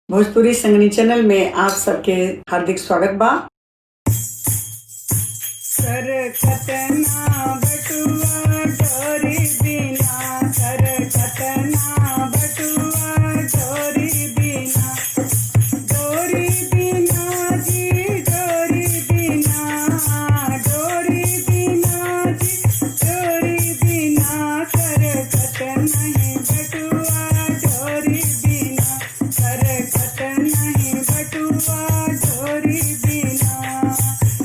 Bhojpuri संगनी channel में आप सबके हार्दिक स्वागत बा। सर कतना बटुआ डोरी बिना, सर कतना बटुआ डोरी बिना, डोरी बिना जी डोरी बिना, डोरी बिना जी डोरी बिना, सर कतना बटुआ डोरी बिना, सर कतना बटुआ डोरी बिना।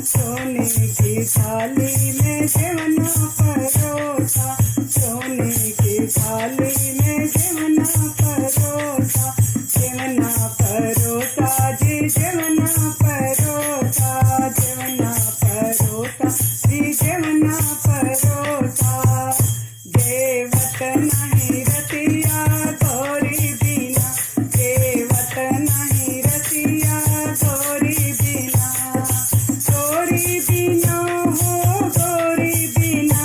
सोने की थाली में जेवना परोसा, सोने की थाली में जेवना परोसा, जेवना परोसा जी जेवना परोसा, जेवना परोसा जी जेवना परोसा। देवत नहीं रतिया गौरी बिना, देवत नहीं रतिया गौरी बिना, गौरी बिना हो गौरी बिना,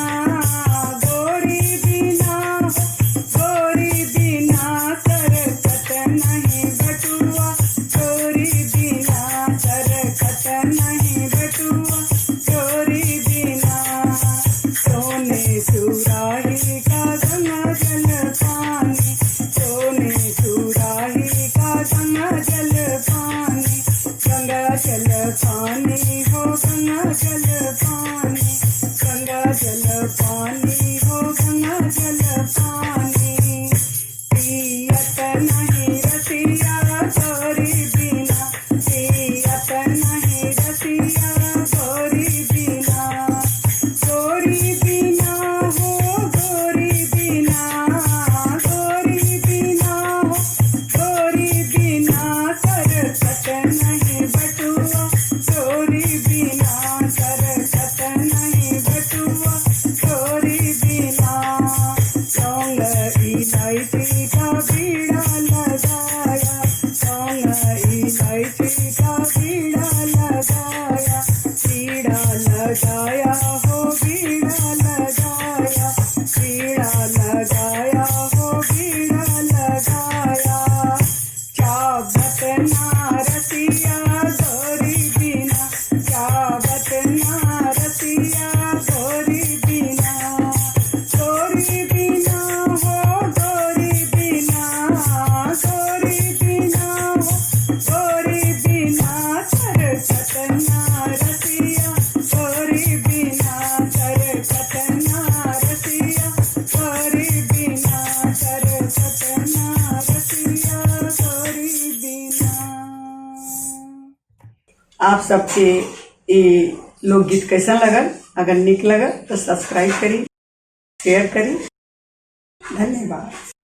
गौरी बिना हो गौरी बिना, सरकत नहीं बटुआ गौरी बिना, सरकत नहीं बटुआ गौरी बिना। सोने सुराही का गंगा जल पानी, सोने सुराही का गंगा जल पानी, गंगा जल पानी हो गंगा जल पानी, गंगा जल पानी हो गंगा जल पानी। पियत नहीं रतिया गौरी बिना, पियत नहीं रतिया गौरी बिना, गौरी बिना हो गौरी बिना, गौरी बिना हो गौरी बिना, सरकत नहीं बटुआ गौरी बिना, सरकत नहीं बटुआ गौरी बिना। लौंग इलायची का बीड़ा लगाया, लौंग इलायची का बीड़ा लगाया, बीड़ा लगाया हो बीड़ा लगाया, बीड़ा लगाया हो बीड़ा लगाया। चाबत ना रतिया गौरी बिना, चाबत ना रतिया गौरी बिना, गौरी बिना हो गौरी बिना, गौरी बिना हो गौरी बिना, सरकत ना रतिया गौरी बिना, सरकत ना रतिया गौरी बिना, सरकत ना रतिया गौरी बिना। आप सबके ये लोकगीत कैसा लगल? अगर निक लगल तो सब्सक्राइब करी, शेयर करी। धन्यवाद।